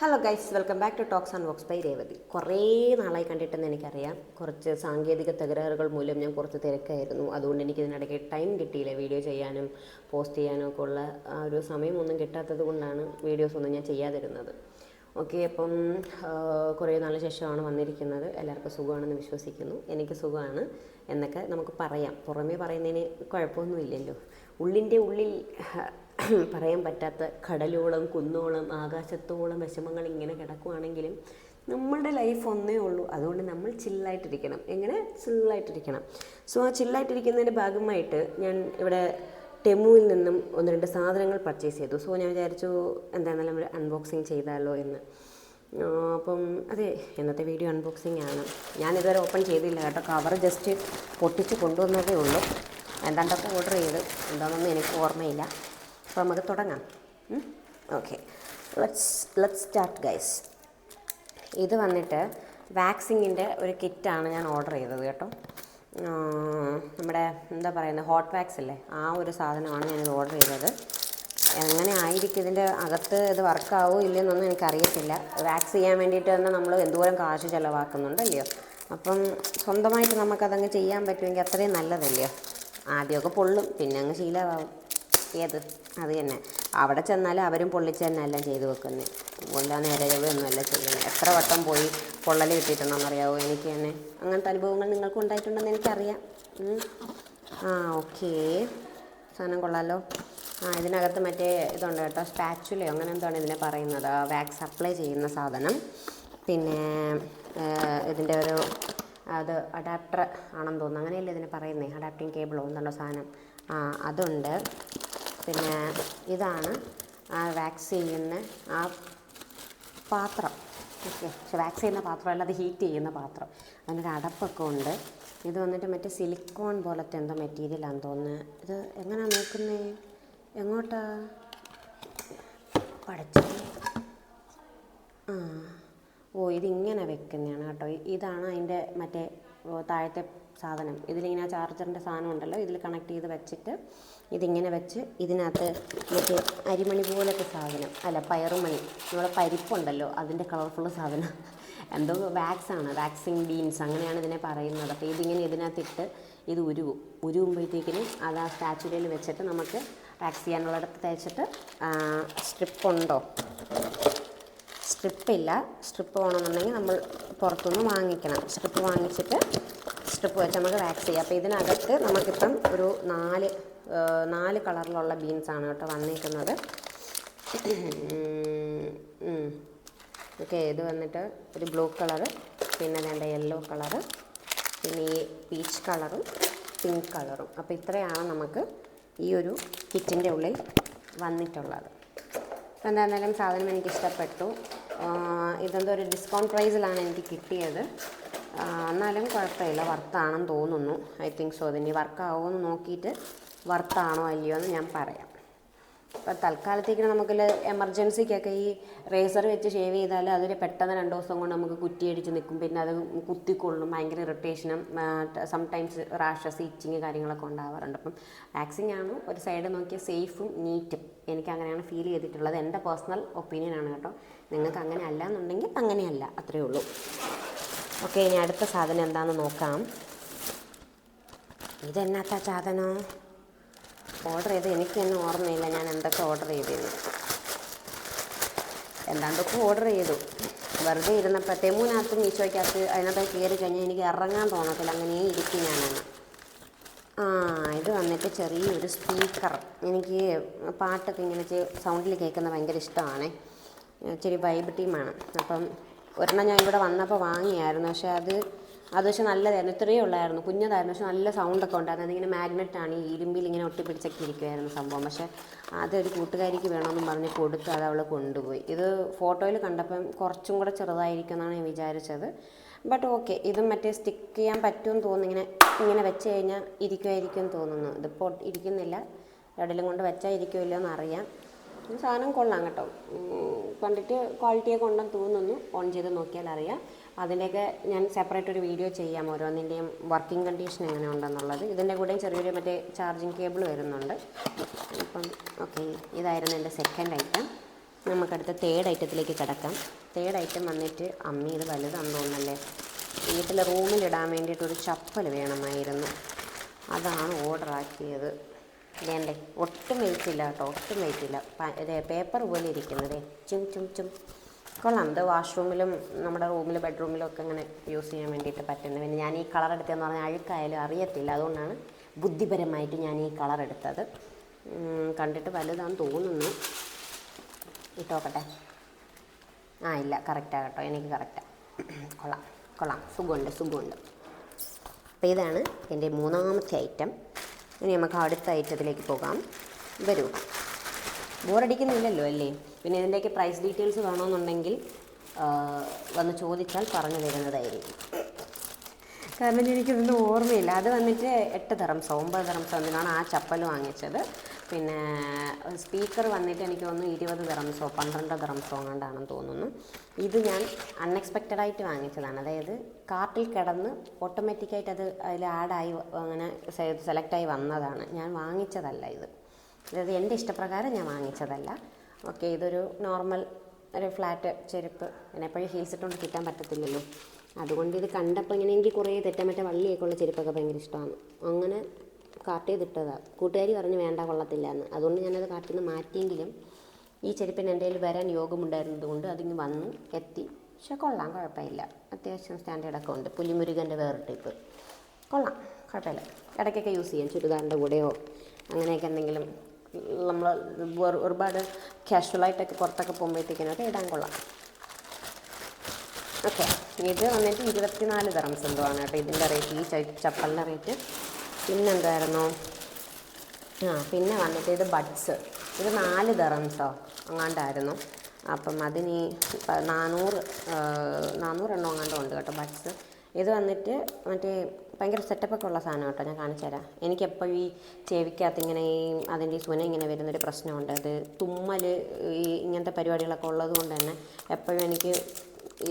Hello guys, welcome back to talks and walks by Revathi. കുറേ നാളായി കണ്ടിട്ടെന്ന് എനിക്കറിയാം. കുറച്ച് സാങ്കേതിക തകരാറുകൾ മൂലം ഞാൻ കുറച്ച് തിരക്കായിരുന്നു. അതുകൊണ്ട് എനിക്കിതിനിടയ്ക്ക് ടൈം കിട്ടിയില്ല വീഡിയോ ചെയ്യാനും പോസ്റ്റ് ചെയ്യാനും ഒക്കെ ഉള്ള ആ ഒരു സമയമൊന്നും കിട്ടാത്തത് കൊണ്ടാണ് വീഡിയോസൊന്നും ഞാൻ ചെയ്യാതിരുന്നത്. ഓക്കെ, അപ്പം കുറേ നാളിന് ശേഷമാണ് വന്നിരിക്കുന്നത്. എല്ലാവർക്കും സുഖമാണെന്ന് വിശ്വസിക്കുന്നു. എനിക്ക് സുഖമാണ് എന്നൊക്കെ നമുക്ക് പറയാം. പുറമേ പറയുന്നതിന് കുഴപ്പമൊന്നുമില്ലല്ലോ. ഉള്ളിൻ്റെ ഉള്ളിൽ പറയാൻ പറ്റാത്ത കടലോളം കുന്നോളം ആകാശത്തോളം വിഷമങ്ങൾ ഇങ്ങനെ കിടക്കുവാണെങ്കിലും നമ്മളുടെ ലൈഫ് ഒന്നേ ഉള്ളൂ. അതുകൊണ്ട് നമ്മൾ ചില്ലായിട്ടിരിക്കണം. എങ്ങനെ ചില്ലായിട്ടിരിക്കണം. സോ ആ ചില്ലായിട്ടിരിക്കുന്നതിൻ്റെ ഭാഗമായിട്ട് ഞാൻ ഇവിടെ ടെമുവിൽ നിന്നും 1-2 സാധനങ്ങൾ പർച്ചേസ് ചെയ്തു. സോ ഞാൻ വിചാരിച്ചു എന്താണെങ്കിലും ഒരു അൺബോക്സിങ് ചെയ്താലോ എന്ന്. അപ്പം അതെ, ഇന്നത്തെ വീഡിയോ അൺബോക്സിങ് ആണ്. ഞാനിതുവരെ ഓപ്പൺ ചെയ്തില്ല കേട്ടോ. കവർ ജസ്റ്റ് പൊട്ടിച്ച് കൊണ്ടുവന്നതേ ഉള്ളൂ. എന്താണ്ടൊക്കെ ഓർഡർ ചെയ്ത് എന്താണെന്നൊന്നും എനിക്ക് ഓർമ്മയില്ല. അപ്പോൾ നമുക്ക് തുടങ്ങാം. Okay, let's start guys. ഇത് വന്നിട്ട് വാക്സിങ്ങിൻ്റെ ഒരു കിറ്റാണ് ഞാൻ ഓർഡർ ചെയ്തത് കേട്ടോ. നമ്മുടെ എന്താ പറയുന്നത്, ഹോട്ട് വാക്സ് അല്ലേ, ആ ഒരു സാധനമാണ് ഞാനിത് ഓർഡർ ചെയ്തത്. എങ്ങനെ ആയിരിക്കും ഇതിൻ്റെ അകത്ത് ഇത് വർക്കാവോ ഇല്ലെന്നൊന്നും എനിക്കറിയത്തില്ല. വാക്സ് ചെയ്യാൻ വേണ്ടിയിട്ട് തന്നെ നമ്മൾ എന്തോരം കാശ് ചിലവാക്കുന്നുണ്ടല്ലയോ. അപ്പം സ്വന്തമായിട്ട് നമുക്കതങ്ങ് ചെയ്യാൻ പറ്റുമെങ്കിൽ അത്രയും നല്ലതല്ലയോ. ആദ്യമൊക്കെ പൊള്ളും, പിന്നെ അങ്ങ് ശീലമാവും. ഏത് അത് തന്നെ. അവിടെ ചെന്നാൽ അവരും പൊള്ളിച്ച് തന്നെ എല്ലാം ചെയ്ത് വെക്കുന്നത്. കൊല്ലാൻ ഇരകളൊന്നുമല്ല ചെയ്യുന്നത്. എത്ര വട്ടം പോയി പൊള്ളൽ കിട്ടിയിട്ടുണ്ടെന്നറിയാവോ എനിക്ക് തന്നെ. അങ്ങനത്തെ അനുഭവങ്ങൾ നിങ്ങൾക്ക് ഉണ്ടായിട്ടുണ്ടെന്ന് എനിക്കറിയാം. ഓക്കേ, സാധനം കൊള്ളാമല്ലോ. ഇതിനകത്ത് മറ്റേ ഇതുണ്ട് കേട്ടോ, സ്പാച്ചുലയോ അങ്ങനെ എന്താണ് ഇതിനെ പറയുന്നത്, വാക്സ് അപ്ലൈ ചെയ്യുന്ന സാധനം. പിന്നെ ഇതിൻ്റെ ഒരു അത് അഡാപ്റ്റർ ആണെന്ന് തോന്നുന്നു, അങ്ങനെയല്ലേ ഇതിനെ പറയുന്നത്, അഡാപ്റ്റിംഗ് കേബിളോ എന്തുണ്ടോ സാധനം, അതുണ്ട്. പിന്നെ ഇതാണ് വാക്സ് ചെയ്യുന്ന ആ പാത്രം. ഓക്കെ, പക്ഷെ വാക്സ് ചെയ്യുന്ന പാത്രമല്ല, അത് ഹീറ്റ് ചെയ്യുന്ന പാത്രം. അതിനൊരു അടപ്പൊക്കെ ഉണ്ട്. ഇത് വന്നിട്ട് മറ്റേ സിലിക്കോൺ പോലത്തെ എന്തോ മെറ്റീരിയലാണെന്ന് തോന്നുന്നത്. ഇത് എങ്ങനെയാണ് നോക്കുന്നത്, എങ്ങോട്ടാ പഠിച്ചത്? ഇതിങ്ങനെ വെക്കുന്നതാണ് കേട്ടോ. ഇതാണ് അതിൻ്റെ മറ്റേ താഴത്തെ സാധനം. ഇതിലിങ്ങനെ ചാർജറിൻ്റെ സാധനം ഉണ്ടല്ലോ, ഇതിൽ കണക്ട് ചെയ്ത് വെച്ചിട്ട് ഇതിങ്ങനെ വെച്ച് ഇതിനകത്ത് മറ്റേ അരിമണി പോലത്തെ സാധനം, അല്ല പയറുമണി, നമ്മുടെ പരിപ്പുണ്ടല്ലോ അതിൻ്റെ കളർഫുൾ സാധനം, എന്തോ വാക്സാണ്, വാക്സിങ് ബീൻസ് അങ്ങനെയാണ് ഇതിനെ പറയുന്നത്. അപ്പോൾ ഇതിങ്ങനെ ഇതിനകത്തിട്ട് ഇത് ഉരുവുമ്പോഴത്തേക്കിനും അത് ആ സ്റ്റാച്ചുലയിൽ വെച്ചിട്ട് നമുക്ക് വാക്സ് ചെയ്യാനുള്ളിടത്ത് തേച്ചിട്ട് സ്ട്രിപ്പുണ്ടോ, സ്ട്രിപ്പില്ല. സ്ട്രിപ്പ് വേണമെന്നുണ്ടെങ്കിൽ നമ്മൾ പുറത്തുനിന്ന് വാങ്ങിക്കണം. സ്ട്രിപ്പ് വാങ്ങിച്ചിട്ട് സ്ട്രിപ്പ് വെച്ച് നമുക്ക് വാക്സ് ചെയ്യാം. അപ്പോൾ ഇതിനകത്ത് നമുക്കിപ്പം ഒരു 4 കളറിലുള്ള ബീൻസാണ് കേട്ടോ വന്നിരിക്കുന്നത്. ഓക്കെ, ഇത് വന്നിട്ട് ഒരു ബ്ലൂ കളറ്, പിന്നെ വേണ്ട യെല്ലോ കളറ്, പിന്നെ ഈ പീച്ച് കളറും പിങ്ക് കളറും. അപ്പോൾ ഇത്രയാണ് നമുക്ക് ഈ ഒരു കിറ്റിൻ്റെ ഉള്ളിൽ വന്നിട്ടുള്ളത്. എന്തായിരുന്നാലും സാധനം എനിക്കിഷ്ടപ്പെട്ടു. ഇതെന്തോ ഒരു ഡിസ്കൗണ്ട് പ്രൈസിലാണ് എനിക്ക് കിട്ടിയത്. എന്നാലും കുഴപ്പമില്ല, വർത്താണെന്ന് തോന്നുന്നു. I think so. അതിന് വർക്കാവുമോ എന്ന് നോക്കിയിട്ട് വർത്താണോ അല്ലയോ എന്ന് ഞാൻ പറയാം. ഇപ്പം തൽക്കാലത്തേക്ക് നമുക്ക് എമർജൻസിക്കൊക്കെ ഈ റേസർ വെച്ച് ഷേവ് ചെയ്താൽ അതിൽ പെട്ടെന്ന് 2 ദിവസം കൊണ്ട് നമുക്ക് കുറ്റിയടിച്ച് നിൽക്കും. പിന്നെ അത് കുത്തിക്കൊള്ളും, ഭയങ്കര ഇറിറ്റേഷനും സംടൈംസ് റാഷസ്, ഇച്ചിങ് കാര്യങ്ങളൊക്കെ ഉണ്ടാവാറുണ്ട്. അപ്പം വാക്സിങ് ആണ് ഒരു സൈഡ് നോക്കിയാൽ സേഫും നീറ്റും. എനിക്ക് അങ്ങനെയാണ് ഫീൽ ചെയ്തിട്ടുള്ളത്. എൻ്റെ പേഴ്സണൽ ഒപ്പീനിയനാണ് കേട്ടോ. നിങ്ങൾക്ക് അങ്ങനെ അല്ല എന്നുണ്ടെങ്കിൽ അങ്ങനെയല്ല, അത്രയേ ഉള്ളൂ. ഓക്കെ, ഇനി അടുത്ത സാധനം എന്താണെന്ന് നോക്കാം. ഇതെന്നാത്ത സാധനം ഓർഡർ ചെയ്ത് എനിക്ക് തന്നെ ഓർമ്മയില്ല ഞാൻ എന്തൊക്കെ ഓർഡർ ചെയ്തിരുന്നു. എന്താണ്ടൊക്കെ ഓർഡർ ചെയ്തു. വെറുതെ ഇരുന്നപ്പോൾ തെമുവിനകത്ത് മീശോയ്ക്കകത്ത് അതിനകത്ത് കയറി കഴിഞ്ഞാൽ എനിക്ക് ഇറങ്ങാൻ തോന്നത്തില്ല, അങ്ങനെ ഇരിക്കും ഞാനന്ന്. ഇത് വന്നിട്ട് ചെറിയൊരു സ്പീക്കർ. എനിക്ക് പാട്ടൊക്കെ ഇങ്ങനെ സൗണ്ടിൽ കേൾക്കുന്നത് ഭയങ്കര ഇഷ്ടമാണ്. ഇച്ചിരി വൈബ് ടീമാണ്. അപ്പം ഒരെണ്ണം ഞാൻ ഇവിടെ വന്നപ്പോൾ വാങ്ങിയായിരുന്നു. പക്ഷേ അത് പക്ഷേ നല്ലതായിരുന്നു. ഇത്രയേ ഉള്ളായിരുന്നു, കുഞ്ഞതായിരുന്നു. പക്ഷെ നല്ല സൗണ്ടൊക്കെ ഉണ്ടായിരുന്നു. അതിങ്ങനെ മാഗ്നറ്റാണ്, ഈ ഇരുമ്പിൽ ഇങ്ങനെ ഒട്ടിപ്പിടിച്ചൊക്കെ ഇരിക്കുമായിരുന്നു സംഭവം. പക്ഷേ അതൊരു കൂട്ടുകാരിക്ക് വേണമെന്നും പറഞ്ഞ് കൊടുത്ത് അത് അവൾ കൊണ്ടുപോയി. ഇത് ഫോട്ടോയിൽ കണ്ടപ്പം കുറച്ചും കൂടെ ചെറുതായിരിക്കും എന്നാണ് ഞാൻ വിചാരിച്ചത്. ബട്ട് ഓക്കെ, ഇതും മറ്റേ സ്റ്റിക്ക് ചെയ്യാൻ പറ്റുമെന്ന് തോന്നുന്നു. ഇങ്ങനെ വെച്ച് കഴിഞ്ഞാൽ ഇരിക്കുമായിരിക്കും തോന്നുന്നു. ഇതിപ്പോൾ ഇരിക്കുന്നില്ല, എവിടെയെങ്കിലും കൊണ്ട് വെച്ചാൽ ഇരിക്കുമല്ലോ എന്നറിയാം. സാധനം കൊള്ളാം കേട്ടോ. കണ്ടിട്ട് ക്വാളിറ്റിയൊക്കെ ഉണ്ടെന്ന് തോന്നുന്നു. ഓൺ ചെയ്ത് നോക്കിയാൽ അറിയാം. അതിൻ്റെയൊക്കെ ഞാൻ സെപ്പറേറ്റ് ഒരു വീഡിയോ ചെയ്യാം, ഓരോന്നിൻ്റെയും വർക്കിംഗ് കണ്ടീഷൻ എങ്ങനെ ഉണ്ടെന്നുള്ളത്. ഇതിൻ്റെ കൂടെ ചെറിയൊരു മറ്റേ ചാർജിങ് കേബിൾ വരുന്നുണ്ട്. അപ്പം ഓക്കെ, ഇതായിരുന്നു എൻ്റെ സെക്കൻഡ് ഐറ്റം. നമുക്കടുത്ത തേർഡ് ഐറ്റത്തിലേക്ക് കിടക്കാം. തേർഡ് ഐറ്റം വന്നിട്ട് അമ്മി ഇത് വലുതാണെന്ന് തോന്നുന്നല്ലേ. വീട്ടിൽ റൂമിലിടാൻ വേണ്ടിയിട്ടൊരു ചപ്പൽ വേണമായിരുന്നു, അതാണ് ഓർഡർ ആക്കിയത്. വേണ്ടേ, ഒട്ടും വെയിറ്റ് ഇല്ല കേട്ടോ, ഒട്ടും വെയിറ്റ് ഇല്ല. പേപ്പർ പോലെ ഇരിക്കുന്നത് ചും ചും ചും കൊള്ളാം. ഇത് വാഷ്റൂമിലും നമ്മുടെ റൂമിൽ ബെഡ്റൂമിലും ഒക്കെ അങ്ങനെ യൂസ് ചെയ്യാൻ വേണ്ടിയിട്ട് പറ്റുന്നത്. പിന്നെ ഞാൻ ഈ കളർ എടുത്തതെന്ന് പറഞ്ഞാൽ അഴുക്കായാലും അറിയത്തില്ല, അതുകൊണ്ടാണ് ബുദ്ധിപരമായിട്ട് ഞാൻ ഈ കളർ എടുത്തത്. കണ്ടിട്ട് വലുതാണെന്ന് തോന്നുന്നു. ഇട്ടോക്കട്ടെ. ഇല്ല, കറക്റ്റാണ് കേട്ടോ, എനിക്ക് കറക്റ്റാണ്. കൊള്ളാം കൊള്ളാം, സുഖമുണ്ട്. അപ്പോൾ ഇതാണ് എൻ്റെ മൂന്നാമത്തെ ഐറ്റം. ഇനി നമുക്ക് അടുത്ത ഐറ്റത്തിലേക്ക് പോകാം. വരൂ, ബോറടിക്കുന്നില്ലല്ലോ അല്ലേ? പിന്നെ ഇതിൻ്റെയൊക്കെ പ്രൈസ് ഡീറ്റെയിൽസ് വേണമെന്നുണ്ടെങ്കിൽ വന്ന് ചോദിച്ചാൽ പറഞ്ഞു തരുന്നതായിരിക്കും. കാരണം എനിക്കിതൊന്നും ഓർമ്മയില്ല. അത് വന്നിട്ട് 8 ദിർഹംസോ 9 ദിർഹംസോ എന്തിനാണ് ആ ചപ്പൽ വാങ്ങിച്ചത്. പിന്നെ സ്പീക്കർ വന്നിട്ട് എനിക്ക് തോന്നുന്നു 20 ദിർഹംസോ 12 ദിർഹംസോ എങ്ങാണ്ടാണെന്ന് തോന്നുന്നു. ഇത് ഞാൻ അൺഎക്സ്പെക്റ്റഡായിട്ട് വാങ്ങിച്ചതാണ്. അതായത് കാർട്ടിൽ കിടന്ന് ഓട്ടോമാറ്റിക്കായിട്ട് അത് അതിൽ ആഡായി അങ്ങനെ സെലക്റ്റായി വന്നതാണ്. ഞാൻ വാങ്ങിച്ചതല്ല ഇത്. അതായത് എൻ്റെ ഇഷ്ടപ്രകാരം ഞാൻ വാങ്ങിച്ചതല്ല. ഓക്കെ, ഇതൊരു നോർമൽ ഒരു ഫ്ലാറ്റ് ചെരുപ്പ്. പിന്നെ എപ്പോഴും ഹീൽസ് ഇട്ടുകൊണ്ട് കിട്ടാൻ പറ്റത്തില്ലല്ലോ. അതുകൊണ്ട് ഇത് കണ്ടപ്പോൾ ഇങ്ങനെ എനിക്ക് കുറേ തെറ്റമറ്റ വള്ളിയൊക്കെ ഉള്ള ചെരുപ്പൊക്കെ ഭയങ്കര ഇഷ്ടമാണ്. അങ്ങനെ കാർട്ട് ചെയ്തിട്ടതാണ്. കൂട്ടുകാരി പറഞ്ഞ് വേണ്ട, കൊള്ളത്തില്ല എന്ന്. അതുകൊണ്ട് ഞാനത് കാർട്ടിൽ നിന്ന് മാറ്റിയെങ്കിലും ഈ ചെരുപ്പിന് എൻ്റെ കയ്യിൽ വരാൻ യോഗമുണ്ടായിരുന്നത് കൊണ്ട് അതിങ്ങ് വന്നു എത്തി. പക്ഷെ കൊള്ളാം, കുഴപ്പമില്ല. അത്യാവശ്യം സ്റ്റാൻഡേർഡൊക്കെ ഉണ്ട്. പുലിമുരുകൻ്റെ വേറെ ടൈപ്പ്. കൊള്ളാം, കുഴപ്പമില്ല. ഇടയ്ക്കൊക്കെ യൂസ് ചെയ്യാം, ചുരിദാറിൻ്റെ കൂടെയോ അങ്ങനെയൊക്കെ എന്തെങ്കിലും നമ്മൾ ഒരുപാട് കാഷ്വലായിട്ടൊക്കെ പുറത്തൊക്കെ പോകുമ്പോഴത്തേക്കിനൊക്കെ ഇടാൻ കൊള്ളാം. ഓക്കെ, ഇത് വന്നിട്ട് 24 ദിർഹംസ് എന്തോ ആണ് കേട്ടോ ഇതിൻ്റെ റേറ്റ്, ഈ ചപ്പലിൻ്റെ റേറ്റ്. പിന്നെന്തായിരുന്നു, പിന്നെ വന്നിട്ട് ഇത് ബഡ്സ്. ഇത് 4 ദിർഹംസോ അങ്ങാണ്ടായിരുന്നു. അപ്പം അതിന് 400 എണ്ണോ അങ്ങാണ്ടോ ഉണ്ട് കേട്ടോ ബഡ്സ്. ഇത് വന്നിട്ട് മറ്റേ ഭയങ്കര സെറ്റപ്പൊക്കെ ഉള്ള സാധനം കേട്ടോ, ഞാൻ കാണിച്ചു തരാം. എനിക്കെപ്പോഴും ഈ ചെവിക്കകത്ത് ഇങ്ങനെ അതിൻ്റെ ഈ സുന ഇങ്ങനെ വരുന്നൊരു പ്രശ്നമുണ്ട്. അത് തുമ്മൽ ഈ ഇങ്ങനത്തെ പരിപാടികളൊക്കെ ഉള്ളത് കൊണ്ട് തന്നെ എപ്പോഴും എനിക്ക്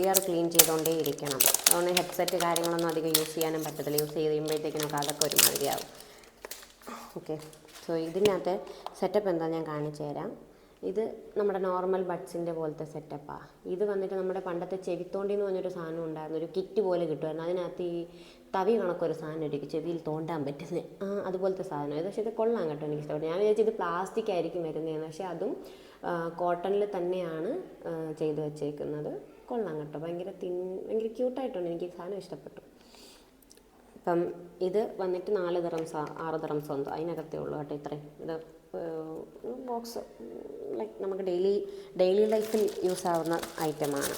ഇയർ ക്ലീൻ ചെയ്തുകൊണ്ടേ ഇരിക്കണം. അതുകൊണ്ട് ഹെഡ്സെറ്റ് കാര്യങ്ങളൊന്നും അധികം യൂസ് ചെയ്യാനും പറ്റത്തില്ല. യൂസ് ചെയ്യുമ്പോഴത്തേക്കിനൊക്കെ അതൊക്കെ ഒരുമാതിരിയാവും. ഓക്കെ, സോ ഇതിനകത്ത് സെറ്റപ്പ് എന്താ ഞാൻ കാണിച്ചു തരാം. ഇത് നമ്മുടെ നോർമൽ ബഡ്സിൻ്റെ പോലത്തെ സെറ്റപ്പാണ്. ഇത് വന്നിട്ട് നമ്മുടെ പണ്ടത്തെ ചെവിത്തോണ്ടി എന്ന് പറഞ്ഞൊരു സാധനം ഉണ്ടായിരുന്നു, ഒരു കിറ്റ് പോലെ കിട്ടുമായിരുന്നു. അതിനകത്ത് ഈ തവി കണക്കൊരു സാധനം ഇരിക്കും, ചെവിയിൽ തോണ്ടാൻ പറ്റുന്നത്. അതുപോലത്തെ സാധനം ഇത്. പക്ഷേ ഇത് കൊള്ളാം കേട്ടോ, എനിക്ക് ഇഷ്ടപ്പെട്ടു. ഞാൻ വിചാരിച്ചു ഇത് പ്ലാസ്റ്റിക് ആയിരിക്കും വരുന്നതെന്ന്. പക്ഷേ അതും കോട്ടണിൽ തന്നെയാണ് ചെയ്ത് വെച്ചേക്കുന്നത്. കൊള്ളാം കേട്ടോ, ഭയങ്കര ക്യൂട്ടായിട്ടുണ്ട്. എനിക്ക് ഈ സാധനം ഇഷ്ടപ്പെട്ടു. അപ്പം ഇത് വന്നിട്ട് 4 ദിർഹംസോ 6 ദിർഹംസോ എന്തോ അതിനകത്തേ ഉള്ളൂ കേട്ടോ. ഇത്രയും ഇത് ബോക്സ് ലൈക്ക് നമുക്ക് ഡെയിലി ലൈഫിൽ യൂസ് ആവുന്ന ഐറ്റമാണ്.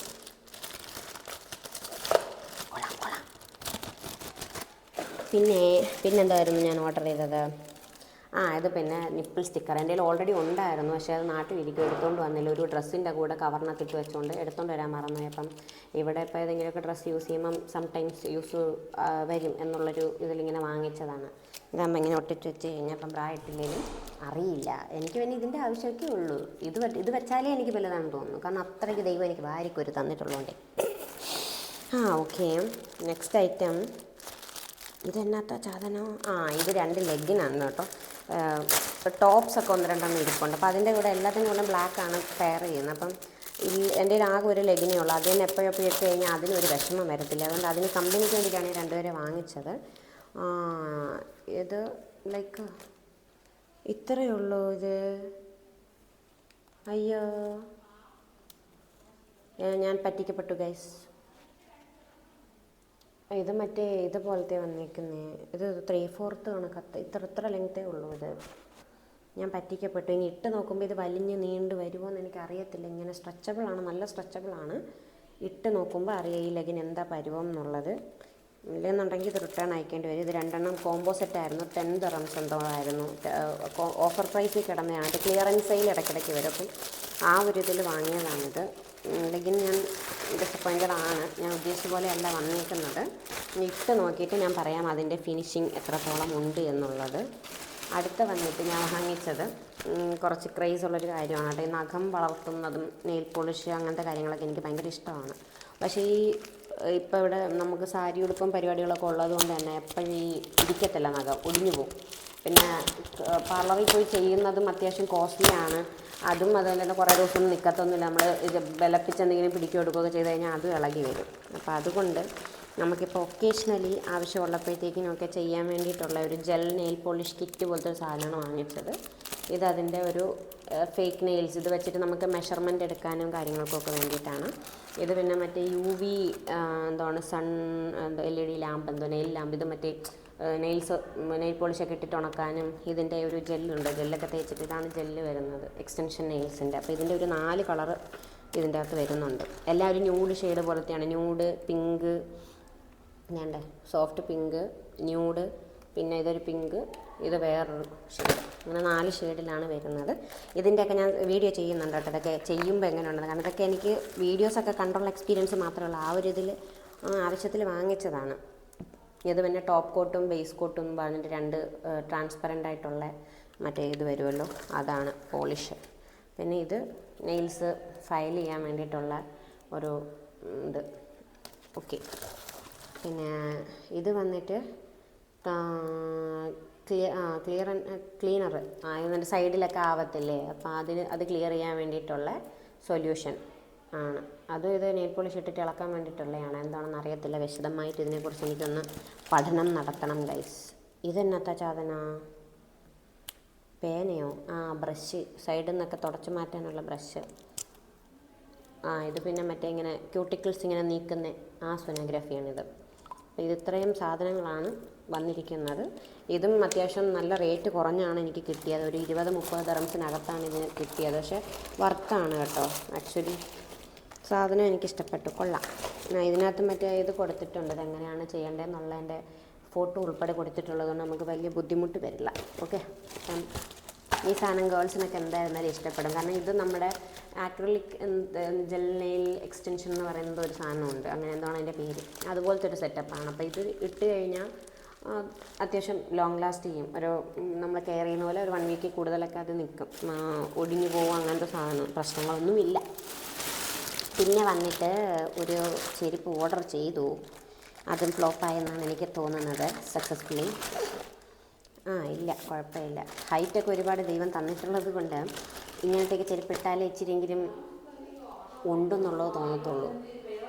പിന്നെന്തായിരുന്നു ഞാൻ ഓർഡർ ചെയ്തത്? ഇത് പിന്നെ നിപ്പിൾ സ്റ്റിക്കർ. എൻ്റെ കയ്യിൽ ഓൾറെഡി ഉണ്ടായിരുന്നു, പക്ഷേ അത് നാട്ടിൽ ഇരിക്കും, എടുത്തുകൊണ്ട് വന്നില്ല. ഒരു ഡ്രസ്സിൻ്റെ കൂടെ കവറിനകത്ത് ഇട്ട് വെച്ചുകൊണ്ട് എടുത്തുകൊണ്ട് വരാൻ മറന്നു. അപ്പം ഇവിടെ ഇപ്പോൾ ഏതെങ്കിലുമൊക്കെ ഡ്രസ്സ് യൂസ് ചെയ്യുമ്പം സംടൈംസ് യൂസ് വരും എന്നുള്ളൊരു ഇതിലിങ്ങനെ വാങ്ങിച്ചതാണ്. ഇതാകുമ്പോൾ ഇങ്ങനെ ഒട്ടിച്ച് വെച്ച് കഴിഞ്ഞപ്പം പ്രായത്തില്ലെങ്കിലും അറിയില്ല. എനിക്ക് പിന്നെ ഇതിൻ്റെ ആവശ്യമൊക്കെ ഉള്ളൂ. ഇത് വെച്ചാലേ എനിക്ക് വലുതാണെന്ന് തോന്നുന്നു. കാരണം അത്രയ്ക്ക് ദൈവം എനിക്ക് വാരിക്കൊരു തന്നിട്ടുള്ളതുകൊണ്ട്. ഓക്കെ, നെക്സ്റ്റ് ഐറ്റം ഇതെന്നാത്ത സാധനം? ഇത് 2 ലെഗിനാണ് കേട്ടോ. ടോപ്സൊക്കെ 1-2 ഇരിപ്പുണ്ട്. അപ്പോൾ അതിൻ്റെ കൂടെ എല്ലാത്തിനും കൂടെ ബ്ലാക്കാണ് പെയർ ചെയ്യുന്നത്. അപ്പം എൻ്റെ ആകെ ഒരു ലെഗിനേ ഉള്ളൂ. അത് തന്നെ എപ്പോഴെപ്പോഴും ഇട്ട് കഴിഞ്ഞാൽ അതിനൊരു വിഷമം വരത്തില്ല. അതുകൊണ്ട് അതിന് കമ്പനിക്ക് വേണ്ടിയിട്ടാണ് ഈ 2 പേരെ വാങ്ങിച്ചത്. ഇത് ലൈക്ക് ഇത്രയേ ഉള്ളൂ. ഇത് അയ്യോ, ഞാൻ പറ്റിക്കപ്പെട്ടു ഗൈസ്. ഇത് മറ്റേ ഇതുപോലത്തെ വന്നേക്കുന്നേ. ഇത് 3/4 കണക്കത്ത് ഇത്ര ലെങ്ത്തേ ഉള്ളൂ. ഇത് ഞാൻ പറ്റിക്കപ്പെട്ടു. ഇനി ഇട്ട് നോക്കുമ്പോൾ ഇത് വലിഞ്ഞ് നീണ്ടു വരുമോ എന്ന് എനിക്കറിയത്തില്ല. ഇങ്ങനെ സ്ട്രെച്ചബിളാണ്, നല്ല സ്ട്രെച്ചബിളാണ്. ഇട്ട് നോക്കുമ്പോൾ അറിയാം ഈ ലെഗിന് എന്താ പരുവം എന്നുള്ളത്. ഇല്ലെന്നുണ്ടെങ്കിൽ ഇത് റിട്ടേൺ അയക്കേണ്ടി വരും. ഇത് 2 കോംബോ സെറ്റായിരുന്നു. 10 ദിർഹംസ് എന്തോ ആയിരുന്നു. ഓഫർ പ്രൈസിൽ കിടന്നതാണ്. അത് ക്ലിയറൻസ് സെയിൽ ഇടയ്ക്കിടയ്ക്ക് വരും. അപ്പം ആ ഒരു ഇതിൽ വാങ്ങിയതാണിത്. ലെഗിൻ ഞാൻ ഡിസപ്പോയിൻറ്റഡ് ആണ്. ഞാൻ ഉദ്ദേശിച്ച പോലെയല്ല വന്നിരിക്കുന്നത്. ഇട്ട് നോക്കിയിട്ട് ഞാൻ പറയാം അതിൻ്റെ ഫിനിഷിങ് എത്രത്തോളം ഉണ്ട് എന്നുള്ളത്. അടുത്ത വന്നിട്ട് ഞാൻ വാങ്ങിച്ചത് കുറച്ച് ക്രേസ് ഉള്ളൊരു കാര്യമാണ് കേട്ടോ. ഈ നഖം വളർത്തുന്നതും നെയിൽ പോളിഷ് അങ്ങനത്തെ കാര്യങ്ങളൊക്കെ എനിക്ക് ഭയങ്കര ഇഷ്ടമാണ്. പക്ഷേ ഇപ്പോൾ ഇവിടെ നമുക്ക് സാരി ഉടുപ്പും പരിപാടികളൊക്കെ ഉള്ളത് കൊണ്ട് തന്നെ എപ്പോഴും ഇരിക്കത്തില്ല, നഖം ഒടിഞ്ഞു പോകും. പിന്നെ പാർലറിൽ പോയി ചെയ്യുന്നതും അത്യാവശ്യം കോസ്റ്റ്ലിയാണ്. അതും അതുപോലെ തന്നെ കുറേ ദിവസം നിൽക്കത്തൊന്നുമില്ല. നമ്മൾ ഇത് ബലപ്പിച്ച് എന്തെങ്കിലും പിടിക്കുകയോ എടുക്കുകയൊക്കെ ചെയ്ത് കഴിഞ്ഞാൽ അതും ഇളകി വരും. അപ്പോൾ അതുകൊണ്ട് നമുക്കിപ്പോൾ ഒക്കേഷണലി ആവശ്യമുള്ളപ്പോഴത്തേക്കിനൊക്കെ ചെയ്യാൻ വേണ്ടിയിട്ടുള്ള ഒരു ജെൽ നെയിൽ പോളിഷ് കിറ്റ് പോലത്തെ ഒരു സാധനമാണ് വാങ്ങിച്ചത്. ഇതതിൻ്റെ ഒരു ഫേക്ക് നെയിൽസ് ഇത് വെച്ചിട്ട് നമുക്ക് മെഷർമെൻറ്റ് എടുക്കാനും കാര്യങ്ങൾക്കൊക്കെ വേണ്ടിയിട്ടാണ്. ഇത് പിന്നെ മറ്റേ UV എന്താണ് LED ലാമ്പ് നെയിൽ ലാമ്പ്. ഇത് മറ്റേ നെയിൽ പോളിഷൊക്കെ ഇട്ടിട്ട് ഉണക്കാനും ഇതിൻ്റെ ഒരു ജെല്ലുണ്ട്. ജെല്ലൊക്കെ തേച്ചിട്ട് ഇതാണ് ജെല്ല് വരുന്നത്, എക്സ്റ്റൻഷൻ നെയിൽസിൻ്റെ. അപ്പോൾ ഇതിൻ്റെ ഒരു 4 കളറ് ഇതിൻ്റെ അകത്ത് വരുന്നുണ്ട്. എല്ലാം ഒരു ന്യൂഡ് ഷെയ്ഡ് പോലത്തെയാണ്. ന്യൂഡ്, പിങ്ക്, വേണ്ടേ സോഫ്റ്റ് പിങ്ക്, ന്യൂഡ്, പിന്നെ ഇതൊരു പിങ്ക്, ഇത് വേറൊരു ഷെയ്ഡ്. അങ്ങനെ 4 ഷെയ്ഡിലാണ് വരുന്നത്. ഇതിൻ്റെയൊക്കെ ഞാൻ വീഡിയോ ചെയ്യുന്നുണ്ട് കേട്ടോ. ഇതൊക്കെ ചെയ്യുമ്പോൾ എങ്ങനെയുണ്ടെന്ന്. കാരണം ഇതൊക്കെ എനിക്ക് വീഡിയോസൊക്കെ കണ്ടുള്ള എക്സ്പീരിയൻസ് മാത്രമേ ആവൊരു ഇതിൽ ആവശ്യത്തിൽ വാങ്ങിച്ചതാണ്. ഇത് പിന്നെ ടോപ്പ് കോട്ടും ബേസ് കോട്ടും എന്ന് പറഞ്ഞിട്ട് 2 ട്രാൻസ്പെറൻ്റ് ആയിട്ടുള്ള മറ്റേ ഇത് വരുമല്ലോ, അതാണ് പോളിഷ്. പിന്നെ ഇത് നെയിൽസ് ഫയൽ ചെയ്യാൻ വേണ്ടിയിട്ടുള്ള ഒരു ഇത്. പിന്നെ ഇത് വന്നിട്ട് ക്ലീനർ ഇതിൻ്റെ സൈഡിലൊക്കെ ആവത്തില്ലേ, അപ്പോൾ അത് ക്ലിയർ ചെയ്യാൻ വേണ്ടിയിട്ടുള്ള സൊല്യൂഷൻ ആണ്. അതും ഇത് നെയിൽ പോളിഷ് ഇട്ടിട്ട് ഇളക്കാൻ വേണ്ടിയിട്ടുള്ളതാണ്. എന്താണെന്ന് അറിയത്തില്ല. വിശദമായിട്ട് ഇതിനെക്കുറിച്ച് എനിക്കൊന്ന് പഠനം നടത്തണം ഗൈസ്. ഇതെന്നത്തെ സാധന, പേനയോ? ബ്രഷ്, സൈഡിൽ നിന്നൊക്കെ തുടച്ച് മാറ്റാനുള്ള ബ്രഷ്. ഇത് പിന്നെ മറ്റേ ഇങ്ങനെ ക്യൂട്ടിക്കിൾസ് ഇങ്ങനെ നീക്കുന്ന സോനോഗ്രാഫിയാണിത്. അപ്പോൾ ഇത് ഇത്രയും സാധനങ്ങളാണ് വന്നിരിക്കുന്നത്. ഇതും അത്യാവശ്യം നല്ല റേറ്റ് കുറഞ്ഞാണ് എനിക്ക് കിട്ടിയത്. ഒരു 20-30 ദിർഹംസിനകത്താണ് ഇതിന് കിട്ടിയത്. പക്ഷേ വർത്താണ് കേട്ടോ. ആക്ച്വലി സാധനം എനിക്കിഷ്ടപ്പെട്ടു, കൊള്ളാം. ഇതിനകത്ത് മറ്റേ ഇത് കൊടുത്തിട്ടുണ്ട്, ഇതെങ്ങനെയാണ് ചെയ്യേണ്ടതെന്നുള്ളതിൻ്റെ ഫോട്ടോ ഉൾപ്പെടെ കൊടുത്തിട്ടുള്ളതുകൊണ്ട് നമുക്ക് വലിയ ബുദ്ധിമുട്ട് വരില്ല. ഓക്കെ, ഈ സാധനം ഗേൾസിനൊക്കെ എന്തായിരുന്നാലും ഇഷ്ടപ്പെടും. കാരണം ഇത് നമ്മുടെ ആക്രിലിക് ജെൽ നെയിൽ എക്സ്റ്റൻഷൻ എന്ന് പറയുന്നത് ഒരു സാധനമുണ്ട്, അങ്ങനെ എന്താണ് അതിൻ്റെ പേര്. അതുപോലത്തെ ഒരു സെറ്റപ്പാണ്. അപ്പോൾ ഇത് ഇട്ട് കഴിഞ്ഞാൽ അത്യാവശ്യം ലോങ് ലാസ്റ്റ് ചെയ്യും. നമ്മൾ കെയർ ചെയ്യുന്ന പോലെ ഒരു 1 വീക്കിൽ കൂടുതലൊക്കെ അത് നിൽക്കും. ഒടിഞ്ഞു പോകും, അങ്ങനത്തെ സാധനം പ്രശ്നങ്ങളൊന്നുമില്ല. പിന്നെ വന്നിട്ട് ഒരു ചെരുപ്പ് ഓർഡർ ചെയ്തു. അതും ഫ്ലോപ്പായെന്നാണ് എനിക്ക് തോന്നുന്നത്. സക്സസ്ഫുള്ളി ഇല്ല, കുഴപ്പമില്ല. ഹൈറ്റൊക്കെ ഒരുപാട് ദൈവം തന്നിട്ടുള്ളത് കൊണ്ട് ഇങ്ങനത്തേക്ക് ചെരുപ്പിട്ടാലേ ഇച്ചിരിയെങ്കിലും ഉണ്ടെന്നുള്ളത് തോന്നത്തുള്ളൂ.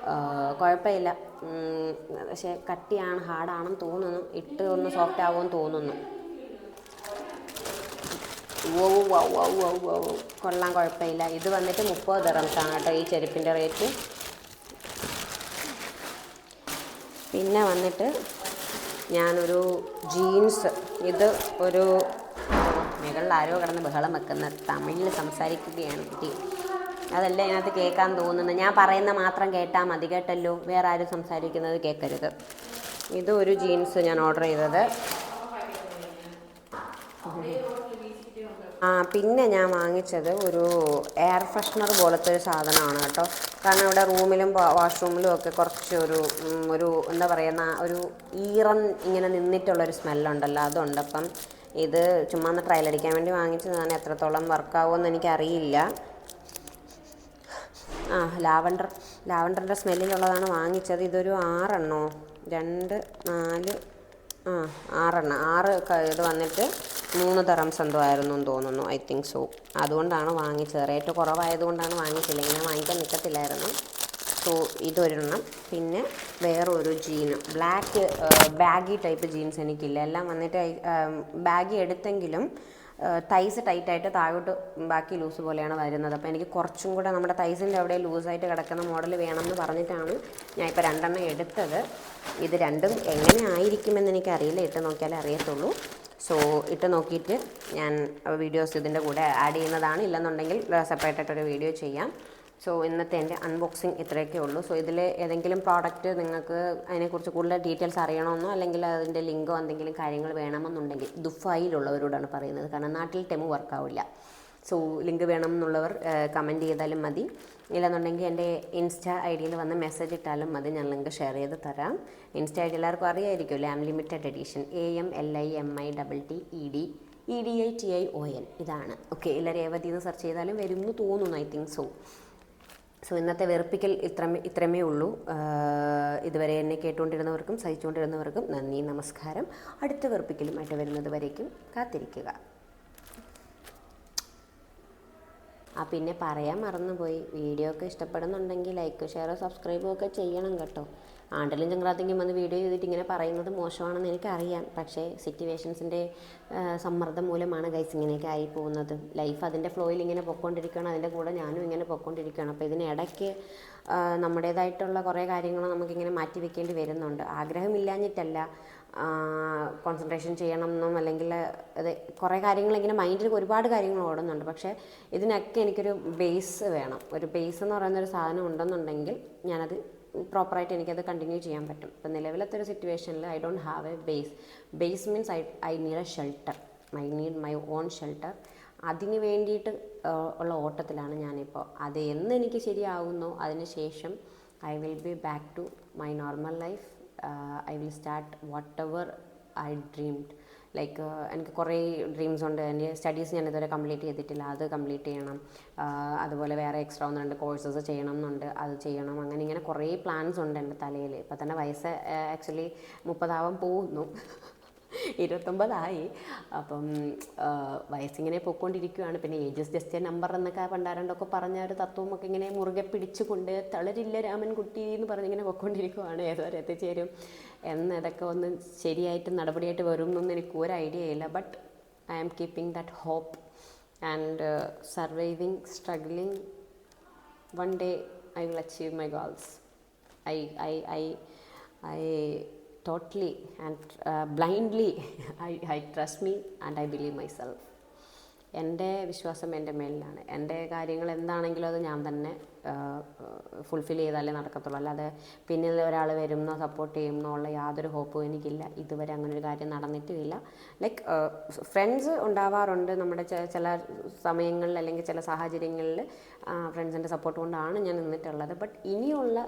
കുഴപ്പമില്ല. പക്ഷേ കട്ടിയാണ്, ഹാർഡാണെന്ന് തോന്നുന്നു. ഇട്ട് ഒന്ന് സോഫ്റ്റ് ആവുമെന്ന് തോന്നുന്നു. കൊള്ളാം, കുഴപ്പമില്ല. ഇത് വന്നിട്ട് 30 ദിർഹംസാണ് കേട്ടോ ഈ ചെരുപ്പിൻ്റെ റേറ്റ്. പിന്നെ വന്നിട്ട് ഞാനൊരു ജീൻസ്, ഇത് ഒരു മുകളിൽ ആരോ കിടന്ന് ബഹളം വെക്കുന്ന തമിഴിൽ സംസാരിക്കുകയാണ് കുട്ടി. അതല്ല ഇതിനകത്ത് കേൾക്കാൻ തോന്നുന്നത്. ഞാൻ പറയുന്ന മാത്രം കേട്ടാൽ മതി കേട്ടല്ലോ, വേറെ ആരും സംസാരിക്കുന്നത് കേൾക്കരുത്. ഇത് ഒരു ജീൻസ് ഞാൻ ഓർഡർ ചെയ്തത്. പിന്നെ ഞാൻ വാങ്ങിച്ചത് ഒരു എയർ ഫ്രഷ്നർ പോലത്തെ ഒരു സാധനമാണ് കേട്ടോ. കാരണം ഇവിടെ റൂമിലും വാഷ്റൂമിലും ഒക്കെ കുറച്ച് ഒരു എന്താ പറയുന്ന ഒരു ഈറൻ ഇങ്ങനെ നിന്നിട്ടുള്ളൊരു സ്മെല്ലുണ്ടല്ലോ, അതുണ്ട്. അപ്പം ഇത് ചുമ്മാ ഒന്ന് ട്രയൽ അടിക്കാൻ വേണ്ടി വാങ്ങിച്ചതാണ്. എത്രത്തോളം വർക്കാവുമെന്ന് എനിക്കറിയില്ല. ലാവണ്ടറിൻ്റെ സ്മെല്ലിലുള്ളതാണ് വാങ്ങിച്ചത്. ഇതൊരു 6 ഇത് വന്നിട്ട് 3 ദിർഹംസ് എന്തോ ആയിരുന്നു എന്ന് തോന്നുന്നു. I think so. അതുകൊണ്ടാണ് വാങ്ങിച്ചത്. റേറ്റ് കുറവായതുകൊണ്ടാണ് വാങ്ങിച്ചില്ല, ഇങ്ങനെ വാങ്ങിക്കാൻ നിൽക്കത്തില്ലായിരുന്നു. സോ ഇതൊരെണ്ണം. പിന്നെ വേറൊരു ബ്ലാക്ക് ബാഗി ടൈപ്പ് ജീൻസ് എനിക്കില്ല. എല്ലാം വന്നിട്ട് ബാഗി എടുത്തെങ്കിലും തൈസ് ടൈറ്റായിട്ട് താഴോട്ട് ബാക്കി ലൂസ് പോലെയാണ് വരുന്നത്. അപ്പോൾ എനിക്ക് കുറച്ചും കൂടെ നമ്മുടെ തൈസിൻ്റെ അവിടെ ലൂസായിട്ട് കിടക്കുന്ന മോഡൽ വേണമെന്ന് പറഞ്ഞിട്ടാണ് ഞാൻ ഇപ്പോൾ 2 എടുത്തത്. ഇത് രണ്ടും എങ്ങനെ ആയിരിക്കുമെന്ന് എനിക്കറിയില്ല, ഇട്ട് നോക്കിയാലേ അറിയത്തുള്ളൂ. സോ ഇട്ട് നോക്കിയിട്ട് ഞാൻ വീഡിയോസ് ഇതിൻ്റെ കൂടെ ആഡ് ചെയ്യുന്നതാണ്. ഇല്ലെന്നുണ്ടെങ്കിൽ സെപ്പറേറ്റ് ആയിട്ടൊരു വീഡിയോ ചെയ്യാം. സോ ഇന്നത്തെ എൻ്റെ അൺബോക്സിങ് ഇത്രയൊക്കെ ഉള്ളൂ. സോ ഇതിൽ ഏതെങ്കിലും പ്രോഡക്റ്റ് നിങ്ങൾക്ക് അതിനെക്കുറിച്ച് കൂടുതൽ ഡീറ്റെയിൽസ് അറിയണമെന്നോ അല്ലെങ്കിൽ അതിൻ്റെ ലിങ്കോ എന്തെങ്കിലും കാര്യങ്ങൾ വേണമെന്നുണ്ടെങ്കിൽ ദുബായിലുള്ളവരോടാണ് പറയുന്നത്, കാരണം നാട്ടിൽ ടെമു വർക്കാവില്ല. സോ ലിങ്ക് വേണമെന്നുള്ളവർ കമൻറ്റ് ചെയ്താലും മതി. ഇല്ലെന്നുണ്ടെങ്കിൽ എൻ്റെ ഇൻസ്റ്റാ ഐഡിയിൽ വന്ന് മെസ്സേജ് ഇട്ടാലും മതി, ഞാൻ ലിങ്ക് ഷെയർ ചെയ്ത് തരാം. ഇൻസ്റ്റാ ഐ ഡി എല്ലാവർക്കും അറിയായിരിക്കും, ലാം ലിമിറ്റഡ് എഡിഷൻ, AMLIMITTEDITION ഇതാണ്. ഓക്കെ, ഇല്ല രേവതി എന്ന് സെർച്ച് ചെയ്താലും വരും എന്ന് തോന്നുന്നു. I think so. സോ ഇന്നത്തെ വെറുപ്പിക്കൽ ഇത്രമേ ഉള്ളൂ. ഇതുവരെ എന്നെ കേട്ടുകൊണ്ടിരുന്നവർക്കും സഹിച്ചുകൊണ്ടിരുന്നവർക്കും നന്ദി, നമസ്കാരം. അടുത്ത വെറുപ്പിക്കലുമായിട്ട് വരുന്നത് വരേക്കും കാത്തിരിക്കുക. പിന്നെ പറയാൻ മറന്നുപോയി, വീഡിയോ ഒക്കെ ഇഷ്ടപ്പെടുന്നുണ്ടെങ്കിൽ ലൈക്ക്, ഷെയർ, സബ്സ്ക്രൈബും ഒക്കെ ചെയ്യണം കേട്ടോ. ആണ്ടിലും ചങ്ക്രാത്തിക്കും വന്ന് വീഡിയോ ചെയ്തിട്ട് ഇങ്ങനെ പറയുന്നത് മോശമാണെന്ന് എനിക്കറിയാം. പക്ഷേ സിറ്റുവേഷൻസിൻ്റെ സമ്മർദ്ദം മൂലമാണ് ഗൈസ് ഇങ്ങനെയൊക്കെ ആയി പോകുന്നത്. ലൈഫ് അതിൻ്റെ ഫ്ലോയിൽ ഇങ്ങനെ പൊയ്ക്കൊണ്ടിരിക്കുകയാണ്, അതിൻ്റെ കൂടെ ഞാനും ഇങ്ങനെ പൊയ്ക്കൊണ്ടിരിക്കുകയാണ്. അപ്പോൾ ഇതിനിടയ്ക്ക് നമ്മുടേതായിട്ടുള്ള കുറേ കാര്യങ്ങൾ നമുക്കിങ്ങനെ മാറ്റി വെക്കേണ്ടി വരുന്നുണ്ട്. ആഗ്രഹമില്ലാഞ്ഞിട്ടല്ല, കോൺസെൻട്രേഷൻ ചെയ്യണം എന്നും അല്ലെങ്കിൽ അത് കുറേ കാര്യങ്ങളിങ്ങനെ മൈൻഡിൽ ഒരുപാട് കാര്യങ്ങൾ ഓടുന്നുണ്ട്. പക്ഷേ ഇതിനൊക്കെ എനിക്കൊരു ബേസ് വേണം. ഒരു ബേസ് എന്ന് പറയുന്നൊരു സാധനം ഉണ്ടെന്നുണ്ടെങ്കിൽ ഞാനത് പ്രോപ്പറായിട്ട് എനിക്കത് കണ്ടിന്യൂ ചെയ്യാൻ പറ്റും. ഇപ്പം നിലവിലത്തെ ഒരു സിറ്റുവേഷനിൽ I don't have A base means I need A shelter, I need my own shelter. അതിന് വേണ്ടിയിട്ട് ഉള്ള ഓട്ടത്തിലാണ് ഞാനിപ്പോൾ. അത് എന്ന് എനിക്ക് ശരിയാവുന്നോ അതിന് ശേഷം I will be back to my normal life. I will start whatever I dreamed. Like എനിക്ക് കുറേ ഡ്രീംസ് ഉണ്ട്. എൻ്റെ സ്റ്റഡീസ് ഞാൻ ഇതുവരെ കംപ്ലീറ്റ് ചെയ്തിട്ടില്ല, അത് കംപ്ലീറ്റ് ചെയ്യണം. അതുപോലെ വേറെ എക്സ്ട്രാ 1-2 കോഴ്സസ് ചെയ്യണം എന്നുണ്ട്, അത് ചെയ്യണം. അങ്ങനെ ഇങ്ങനെ കുറേ പ്ലാൻസ് ഉണ്ട് എൻ്റെ തലയിൽ. ഇപ്പം തന്നെ വയസ്സ് ആക്ച്വലി 30 പോകുന്നു. 29 അപ്പം വയസ്സിങ്ങനെ പോയിക്കൊണ്ടിരിക്കുകയാണ്. പിന്നെ ഏജസ് ജസ്റ്റ് എ നമ്പർ എന്നൊക്കെ പണ്ടാരണ്ടൊക്കെ പറഞ്ഞ ഒരു തത്വമൊക്കെ ഇങ്ങനെ മുറുകെ പിടിച്ചുകൊണ്ട് തളരില്ല രാമൻകുട്ടി എന്ന് പറഞ്ഞിങ്ങനെ പോയിക്കൊണ്ടിരിക്കുകയാണ്. ഏതുവരെ എത്തിച്ചേരും എന്നതൊക്കെ ഒന്ന് ശരിയായിട്ട് നടപടിയായിട്ട് വരും എന്നൊന്നും എനിക്ക് ഒരു ഐഡിയ ഇല്ല. But I am keeping that hope and surviving, struggling. One day I will achieve my goals. I totally and blindly I trust me and I believe myself. എൻ്റെ വിശ്വാസം എൻ്റെ മേലിലാണ്. എൻ്റെ കാര്യങ്ങൾ എന്താണെങ്കിലും അത് ഞാൻ തന്നെ ഫുൾഫിൽ ചെയ്താലേ നടക്കത്തുള്ളൂ. അല്ലാതെ പിന്നിൽ ഒരാൾ വരുന്നോ സപ്പോർട്ട് ചെയ്യുന്നോ ഉള്ള യാതൊരു ഹോപ്പും എനിക്കില്ല. ഇതുവരെ അങ്ങനൊരു കാര്യം നടന്നിട്ടുമില്ല. ലൈക്ക് ഫ്രണ്ട്സ് ഉണ്ടാവാറുണ്ട് നമ്മുടെ ചില സമയങ്ങളിൽ അല്ലെങ്കിൽ ചില സാഹചര്യങ്ങളിൽ. ഫ്രണ്ട്സിൻ്റെ സപ്പോർട്ട് കൊണ്ടാണ് ഞാൻ നിന്നിട്ടുള്ളത്. ബട്ട് ഇനിയുള്ള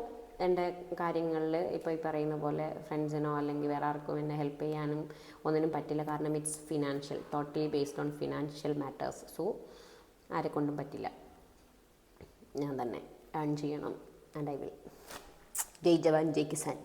എൻ്റെ കാര്യങ്ങളിൽ ഇപ്പോൾ ഈ പറയുന്ന പോലെ ഫ്രണ്ട്സിനോ അല്ലെങ്കിൽ വേറെ ആർക്കും എന്നെ ഹെൽപ്പ് ചെയ്യാനും ഒന്നിനും പറ്റില്ല. കാരണം it's financial, totally based on financial matters. So ആരെക്കൊണ്ടും പറ്റില്ല. ഞാൻ തന്നെ ഏൺ ചെയ്യണം. And I will. ജയ് ജവാൻ ജയ് കിസാൻ.